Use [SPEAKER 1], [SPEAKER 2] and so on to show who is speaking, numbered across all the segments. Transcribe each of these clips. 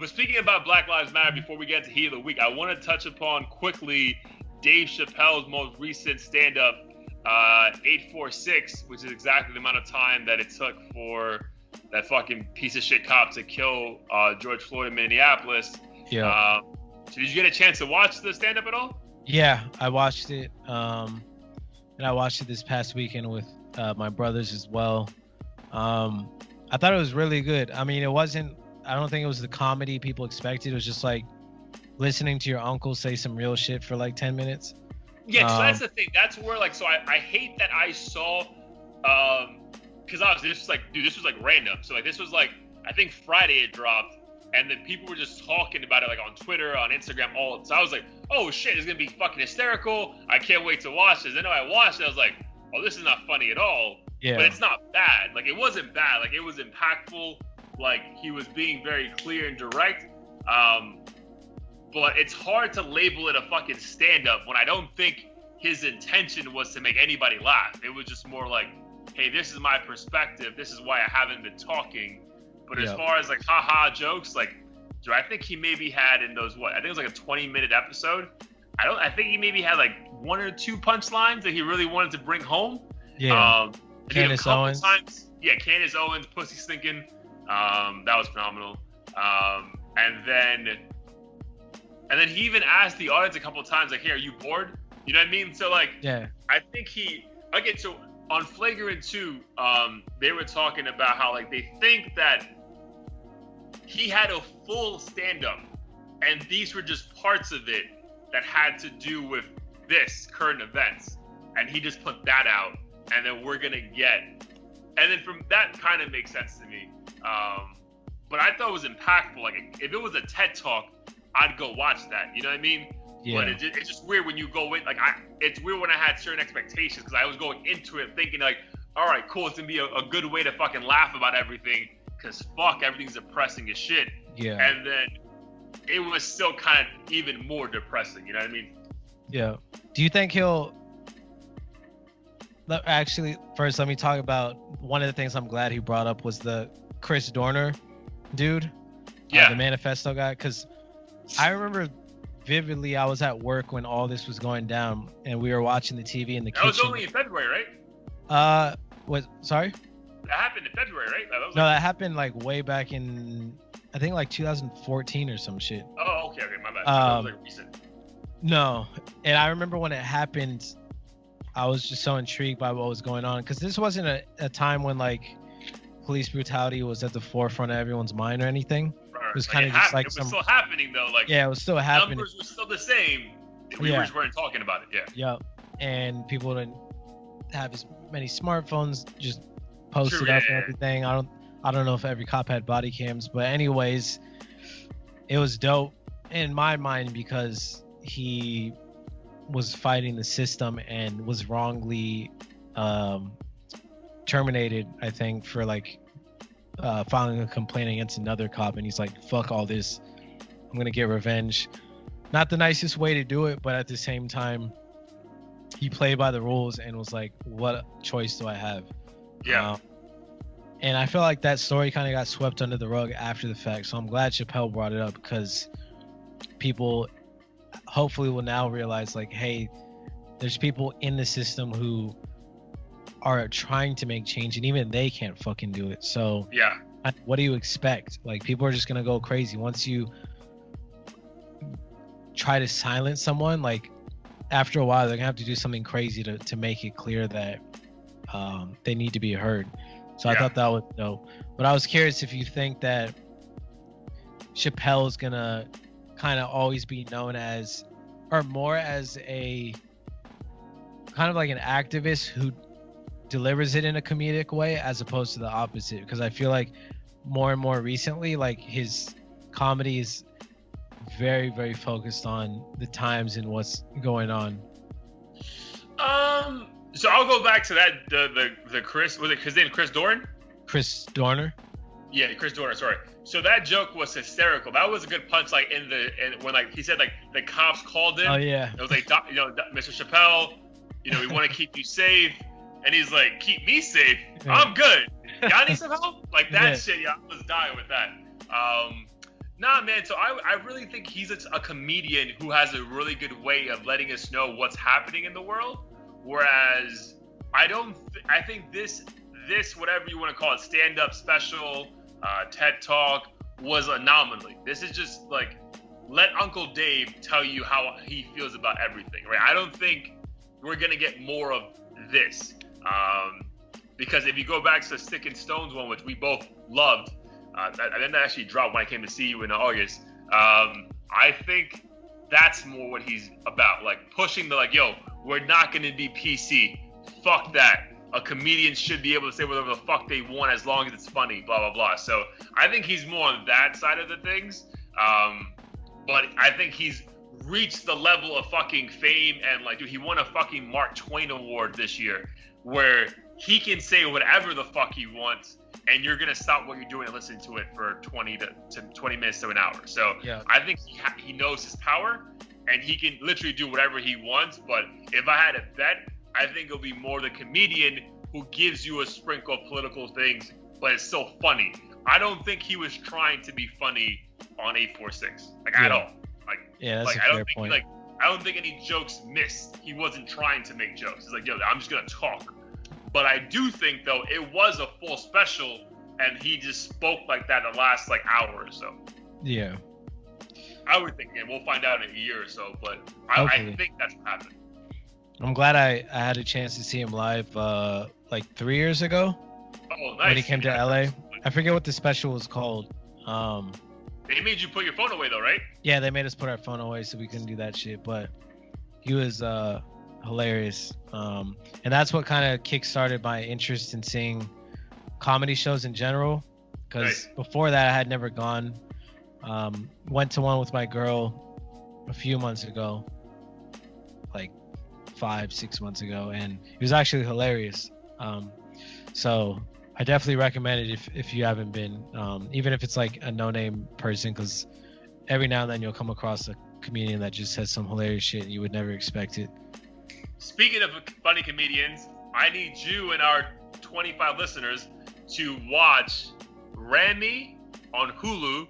[SPEAKER 1] But speaking about Black Lives Matter, before we get to Heat of the Week, I want to touch upon quickly Dave Chappelle's most recent stand-up, 846, which is exactly the amount of time that it took for that fucking piece of shit cop to kill George Floyd in Minneapolis.
[SPEAKER 2] Yeah.
[SPEAKER 1] So did you get a chance to watch the stand-up at all?
[SPEAKER 2] Yeah, I watched it. And I watched it this past weekend with my brothers as well. I thought it was really good. I mean, I don't think it was the comedy people expected. It was just like listening to your uncle say some real shit for like 10 minutes.
[SPEAKER 1] Yeah, so that's the thing. That's where, like, so I hate that I saw, because obviously this was like random. So like this was like, I think Friday it dropped, and then people were just talking about it like on Twitter, on Instagram, all. So I was like, oh shit, it's gonna be fucking hysterical. I can't wait to watch this. And then I watched it, I was like, oh, this is not funny at all.
[SPEAKER 2] Yeah.
[SPEAKER 1] But it's not bad. Like, it wasn't bad. Like, it was impactful. Like, he was being very clear and direct. But it's hard to label it a fucking stand-up when I don't think his intention was to make anybody laugh. It was just more like, hey, this is my perspective. This is why I haven't been talking. But as far as, like, haha jokes, like, I think he maybe had in those, I think it was like a 20-minute episode. I think he maybe had, like, one or two punchlines that he really wanted to bring home.
[SPEAKER 2] Yeah.
[SPEAKER 1] Candace Owens. Candace Owens, Pussy Stinking. That was phenomenal. And then he even asked the audience a couple of times, like, hey, are you bored? You know what I mean? So, like,
[SPEAKER 2] yeah.
[SPEAKER 1] I think so on Flagrant 2, they were talking about how, like, they think that he had a full stand-up, and these were just parts of it that had to do with this current events. And he just put that out, and then we're going to get, and then from that kind of makes sense to me. But I thought it was impactful. Like, if it was a TED Talk, I'd go watch that. You know what I mean?
[SPEAKER 2] Yeah.
[SPEAKER 1] But it's just weird when you go in, like, it's weird when I had certain expectations, because I was going into it thinking, like, all right, cool, it's going to be a good way to fucking laugh about everything, because fuck, everything's depressing as shit.
[SPEAKER 2] Yeah.
[SPEAKER 1] And then it was still kind of even more depressing. You know what I mean?
[SPEAKER 2] Yeah. Do you think actually, first, let me talk about one of the things I'm glad he brought up was the Chris Dorner dude.
[SPEAKER 1] Yeah.
[SPEAKER 2] The Manifesto guy. Because I remember vividly, I was at work when all this was going down, and we were watching the TV in the kitchen.
[SPEAKER 1] That was only in February, right?
[SPEAKER 2] Sorry?
[SPEAKER 1] That happened in February, right?
[SPEAKER 2] That happened like way back in, I think like 2014 or some shit.
[SPEAKER 1] Oh, okay, my bad. That was like recent.
[SPEAKER 2] No. And I remember when it happened, I was just so intrigued by what was going on, because this wasn't a time when like police brutality was at the forefront of everyone's mind or anything.
[SPEAKER 1] Right.
[SPEAKER 2] It was kind of just like
[SPEAKER 1] it was still happening though. Like,
[SPEAKER 2] yeah, it was still happening.
[SPEAKER 1] Numbers were still the same. We just weren't talking about it. Yeah.
[SPEAKER 2] Yeah. And people didn't have as many smartphones, just posted
[SPEAKER 1] True,
[SPEAKER 2] up and everything. I don't know if every cop had body cams, but anyways, it was dope in my mind because he was fighting the system and was wrongly terminated, I think, for like filing a complaint against another cop, and he's like, fuck all this, I'm gonna get revenge. Not the nicest way to do it, but at the same time he played by the rules and was like, what choice do I have?
[SPEAKER 1] Yeah.
[SPEAKER 2] And I feel like that story kind of got swept under the rug after the fact, so I'm glad Chappelle brought it up, because people hopefully will now realize, like, hey, there's people in the system who are trying to make change, and even they can't fucking do it. So
[SPEAKER 1] yeah,
[SPEAKER 2] what do you expect? Like, people are just gonna go crazy once you try to silence someone. Like, after a while, they're gonna have to do something crazy to make it clear that they need to be heard. So I thought that was dope. But I was curious if you think that Chappelle's gonna kind of always be known as, or more as a kind of like an activist who delivers it in a comedic way, as opposed to the opposite. Because I feel like more and more recently, like, his comedy is very, very focused on the times and what's going on.
[SPEAKER 1] So I'll go back to that, the Chris, was it his name, Chris Dorn?
[SPEAKER 2] Chris Dorner?
[SPEAKER 1] Yeah, Chris Dorner, sorry. So that joke was hysterical. That was a good punch, like, when, like, he said, like, the cops called him.
[SPEAKER 2] Oh, yeah.
[SPEAKER 1] It was like, Mr. Chappelle, we want to keep you safe. And he's like, keep me safe? Yeah. I'm good. Y'all need some help? Like, that shit, I was dying with that. Nah, man. So I really think he's a comedian who has a really good way of letting us know what's happening in the world. Whereas I think this whatever you want to call it, stand-up special, TED Talk, was anomaly. This is just like, let Uncle Dave tell you how he feels about everything, right? I don't think we're gonna get more of this, because if you go back to the Stick and Stones one, which we both loved, I didn't actually drop when I came to see you in August. I think that's more what he's about, like pushing the, like, yo, we're not gonna be PC. Fuck that. A comedian should be able to say whatever the fuck they want as long as it's funny, blah, blah, blah. So I think he's more on that side of the things. But I think he's reached the level of fucking fame, and like, dude, he won a fucking Mark Twain award this year where he can say whatever the fuck he wants and you're going to stop what you're doing and listen to it for 20 minutes to an hour. So yeah. I think he knows his power and he can literally do whatever he wants. But if I had to bet, I think it'll be more the comedian who gives you a sprinkle of political things, but it's still funny. I don't think he was trying to be funny on 846, at all.
[SPEAKER 2] That's a fair point.
[SPEAKER 1] I don't think any jokes missed. He wasn't trying to make jokes. It's like, yo, I'm just gonna talk. But I do think though it was a full special, and he just spoke like that the last hour or so.
[SPEAKER 2] Yeah.
[SPEAKER 1] I would think, and we'll find out in a year or so. But I think that's what happened.
[SPEAKER 2] I'm glad I had a chance to see him live 3 years ago.
[SPEAKER 1] Oh, nice.
[SPEAKER 2] When he came to LA. I forget what the special was called.
[SPEAKER 1] They made you put your phone away though, right?
[SPEAKER 2] Yeah, they made us put our phone away so we couldn't do that shit. But he was hilarious. And that's what kind of kickstarted my interest in seeing comedy shows in general. Because before that, I had never gone. Went to one with my girl a few months ago, 5-6 months ago, and it was actually hilarious. So I definitely recommend it if you haven't been, even if it's a no-name person, because every now and then you'll come across a comedian that just says some hilarious shit and you would never expect it.
[SPEAKER 1] Speaking of funny comedians, I need you and our 25 listeners to watch Rami on Hulu,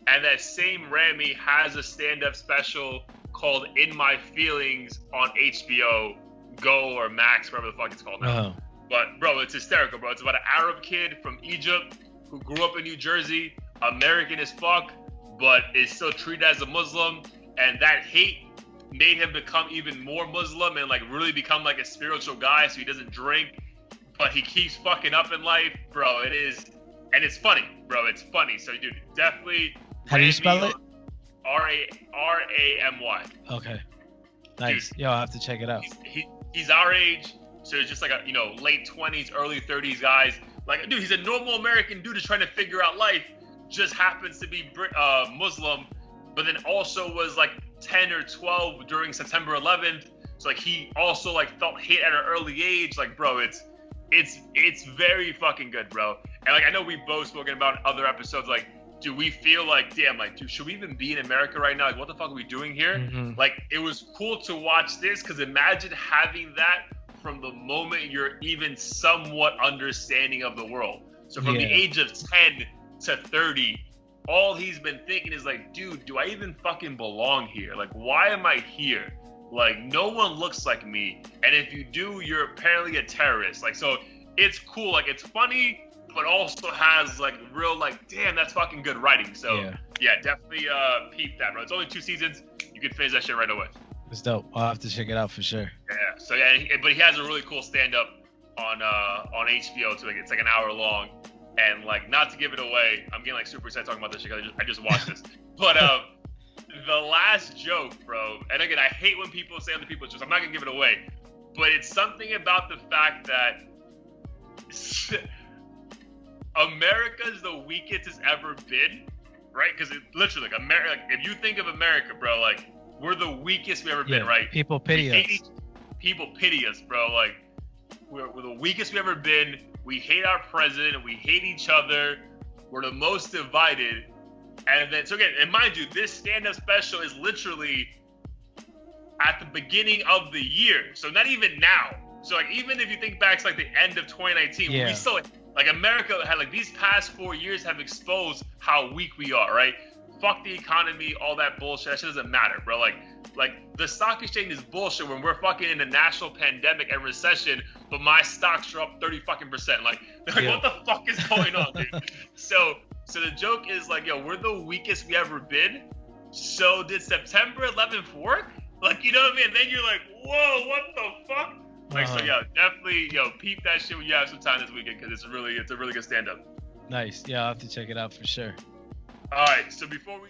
[SPEAKER 1] and that same Rami has a stand-up special called In My Feelings on HBO Go or Max, whatever the fuck it's called now.
[SPEAKER 2] Uh-huh.
[SPEAKER 1] But bro, it's hysterical, bro. It's about an Arab kid from Egypt who grew up in New Jersey, American as fuck, but is still treated as a Muslim, and that hate made him become even more Muslim and really become a spiritual guy, so he doesn't drink, but he keeps fucking up in life, bro. It is, and it's funny, bro. It's funny. So dude, definitely.
[SPEAKER 2] How do you spell it?
[SPEAKER 1] Ramy.
[SPEAKER 2] Okay. Nice. Dude, yo, I'll have to check it out.
[SPEAKER 1] He's our age, so it's just late 20s, early 30s guys. Dude, he's a normal American dude who's trying to figure out life. Just happens to be Muslim, but then also was 10 or 12 during September 11th. So he also felt hate at an early age. Bro, it's very fucking good, bro. And I know we've both spoken about in other episodes. Do we feel damn, dude, should we even be in America right now? What the fuck are we doing here?
[SPEAKER 2] Mm-hmm.
[SPEAKER 1] It was cool to watch this, because imagine having that from the moment you're even somewhat understanding of the world. So from the age of 10 to 30, all he's been thinking is dude, do I even fucking belong here? Why am I here? No one looks like me. And if you do, you're apparently a terrorist. So it's cool. It's funny, but also has real damn, that's fucking good writing. So yeah definitely peep that, bro. It's only 2 seasons. You can finish that shit right away.
[SPEAKER 2] It's dope. I'll have to check it out for sure.
[SPEAKER 1] Yeah. So but he has a really cool stand-up on HBO too. It's an hour long, and not to give it away, I'm getting super excited talking about this shit. I just watched this, but the last joke, bro. And again, I hate when people say other people's jokes. I'm not gonna give it away, but it's something about the fact that America's the weakest it's ever been, right? Because it literally, America. If you think of America, bro, we're the weakest we've ever been, right?
[SPEAKER 2] People pity us.
[SPEAKER 1] People pity us, bro. We're the weakest we've ever been. We hate our president. We hate each other. We're the most divided. And then, so again, and mind you, this stand-up special is literally at the beginning of the year. So not even now. So even if you think back to the end of 2019, we still America had these past 4 years have exposed how weak we are, right? fuck the economy, all that bullshit. That shit doesn't matter, bro. Like the stock exchange is bullshit when we're fucking in a national pandemic and recession, but my stocks are up 30% Like what the fuck is going on, dude? So the joke is like, yo, we're the weakest we ever been. So did September 11th work? Like, you know what I mean? And then you're like, whoa, what the fuck? Like, so yeah, definitely, peep that shit when you have some time this weekend, because it's a really good stand-up.
[SPEAKER 2] Nice. Yeah, I'll have to check it out for sure.
[SPEAKER 1] All right, so before we